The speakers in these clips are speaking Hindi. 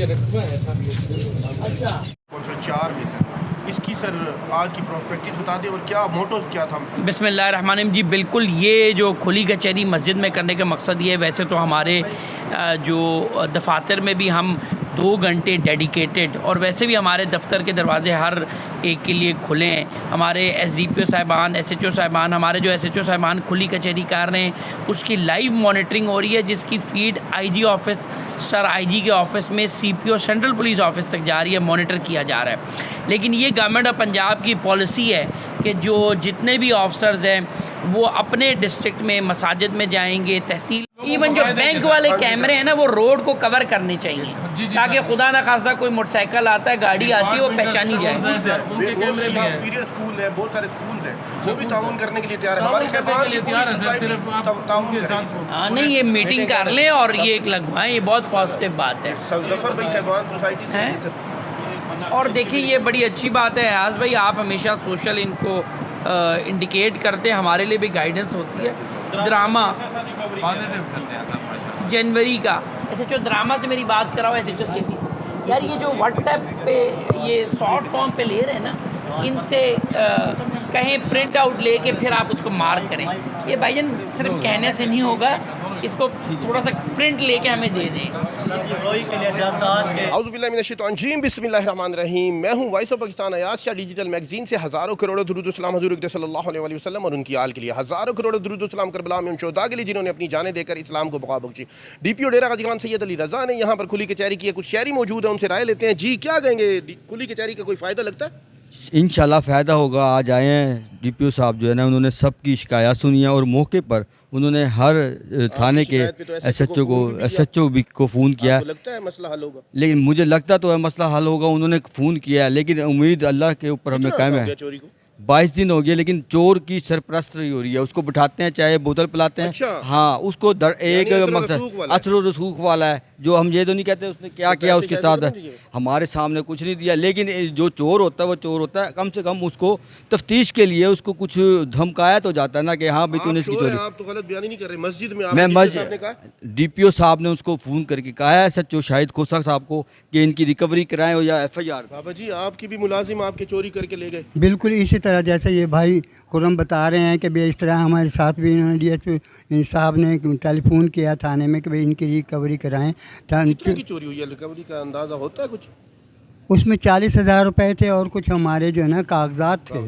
कौन सा 4 में सर इसकी सर आज की प्रॉस्पेक्टिस बता दें और क्या मोटो क्या था। बिस्मिल्लाहिर्रहमानिर्रहीम जी, बिल्कुल ये जो खुली कचहरी मस्जिद में करने का मकसद ये है। वैसे तो हमारे जो दफातर में भी हम 2 घंटे डेडिकेटेड, और वैसे भी हमारे दफ्तर के दरवाजे हर एक के लिए खुले हैं। हमारे SDPO साहिबान, SHO साहिबान, हमारे जो SHO साहिबान खुली कचहरी कर रहे हैं उसकी लाइव मॉनिटरिंग हो रही है, जिसकी feed IG office, sir IG के ऑफिस में CPO सेंट्रल पुलिस ऑफिस तक जा रही है, मॉनिटर किया जा रहा है। लेकिन ये गवर्नमेंट ऑफ पंजाब की पॉलिसी है कि जो जितने भी ऑफिसर्स हैं वो अपने डिस्ट्रिक्ट में मसाजिद में जाएंगे, तहसील, इवन जो बैंक वाले कैमरे हैं ना वो रोड को कवर करने चाहिए ताकि खुदा न खासा कोई मोटरसाइकिल आता है, गाड़ी आती है, वो पहचानी जाए। स्कूल है, बहुत सारे स्कूल हैं, वो भी ताउन करने के लिए तैयार है, हमारे शहबान के लिए ताउन करेंगे। हाँ नहीं, ये मीटिंग कर लें और ये एक लगवाएं, ये बहुत पॉजिटिव बात है। जफर भाई शहबान सोसाइटी है। और देखिए ये बड़ी अच्छी बात है आज भाई, आप हमेशा सोशल इनको इंडिकेट करते हैं, हमारे लिए भी गाइडेंस होती है। ड्रामा जनवरी का SHO ड्रामा से मेरी बात कराओ, SHO सिटी से यार, ये जो व्हाट्सएप पे ये शॉर्ट फॉर्म पे ले रहे हैं ना, इनसे कहें प्रिंट आउट लेके फिर आप उसको मार्क करें। ये भाईजान सिर्फ कहने से नहीं होगा, इसको थोड़ा सा प्रिंट लेके हमें दे दें। औज़ुबिल्लाहिमिनश्शैतानिर्रजीम, बिस्मिल्लाहिर्रहमानिर्रहीम। मैं हूँ voice of Pakistan Ayaz Shah digital magazine से हज़ारों करोड़ों दुरूद सलाम हज़ूर अक़दस सल्लल्लाहु अलैहि वसल्लम और उनकी आल के लिए, हज़ारों करोड़ों दुरूद सलाम करबला में उन शोहदा के लिए जिन्होंने अपनी जानें देकर इस्लाम को बक़ा बख्शी। DPO डेरा गाज़ी खान सैयद अली रज़ा ने यहाँ पर खुली कचहरी की है, कुछ शहरी मौजूद है, उनसे राय लेते हैं। जी क्या कहेंगे, खुली कचहरी का कोई फ़ायदा लगता है? इंशाल्लाह फ़ायदा होगा। आज आए हैं DPO साहब जो है ना, उन्होंने सबकी शिकायत सुनी है और मौके पर उन्होंने हर थाने के SHO को फ़ोन किया। लगता है मसला हल होगा? लेकिन मुझे लगता तो है मसला हल होगा। उन्होंने फ़ोन किया है, लेकिन उम्मीद अल्लाह के ऊपर हमें कायम है। 22 दिन हो गए, लेकिन चोर की सरपरस्ती हो रही है। उसको बिठाते हैं, चाहे बोतल पिलाते हैं। अच्छा। हाँ, उसको एक मकसद असर रसूख वाला है, जो हम ये तो नहीं कहते उसने क्या किया उसके साथ, हमारे सामने कुछ नहीं दिया। लेकिन जो चोर होता है वो चोर होता है, कम से कम उसको तफ्तीश के लिए उसको कुछ धमकाया तो जाता है ना कि हाँ भाई तूने इसकी चोरी। आप तो गलत बयानी नहीं कर रहे। मस्जिद में मैं DPO साहब ने उसको फ़ोन करके कहा है SHO शाहिद खोसा साहब को कि इनकी रिकवरी कराएं या FIR। बाबा जी आपकी भी मुलाजिम आपके चोरी करके ले गए? बिल्कुल इसी तरह जैसे ये भाई खुरम बता रहे हैं कि भाई इस तरह हमारे साथ भी इन्होंने DSP साहब ने टेलीफोन किया थाने में कि भाई इनकी रिकवरी कराएं। कितने की चोरी हुई है, रिकवरी का अंदाज़ा होता है कुछ? उसमें 40,000 रुपये थे और कुछ हमारे जो है ना कागजात थे।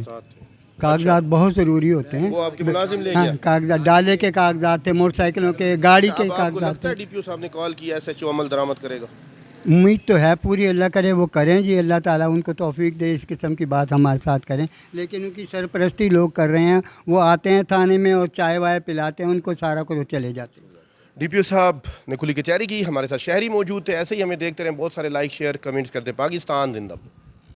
कागजात बहुत ज़रूरी होते हैं। वो आपके मुलाजिम ले हाँ, गया? कागजात डाले के कागजात थे, मोटरसाइकिलों के, गाड़ी के कागजात थे। DPO साहब ने कॉल किया SHO अमल दरामद करेगा? उम्मीद तो है पूरी, अल्लाह करे वो करें जी, अल्लाह ताला उनको तौफीक दे, इस किस्म की बात हमारे साथ करें। लेकिन उनकी सरपरस्ती लोग कर रहे हैं, वो आते हैं थाने में और चाय वाय पिलाते हैं उनको, सारा कुछ चले जाते हैं। DPO साहब ने खुली कचहरी की, हमारे साथ शहरी मौजूद थे। ऐसे ही हमें देखते रहें, बहुत सारे लाइक शेयर कमेंट्स करते। पाकिस्तान जिंदाबाद।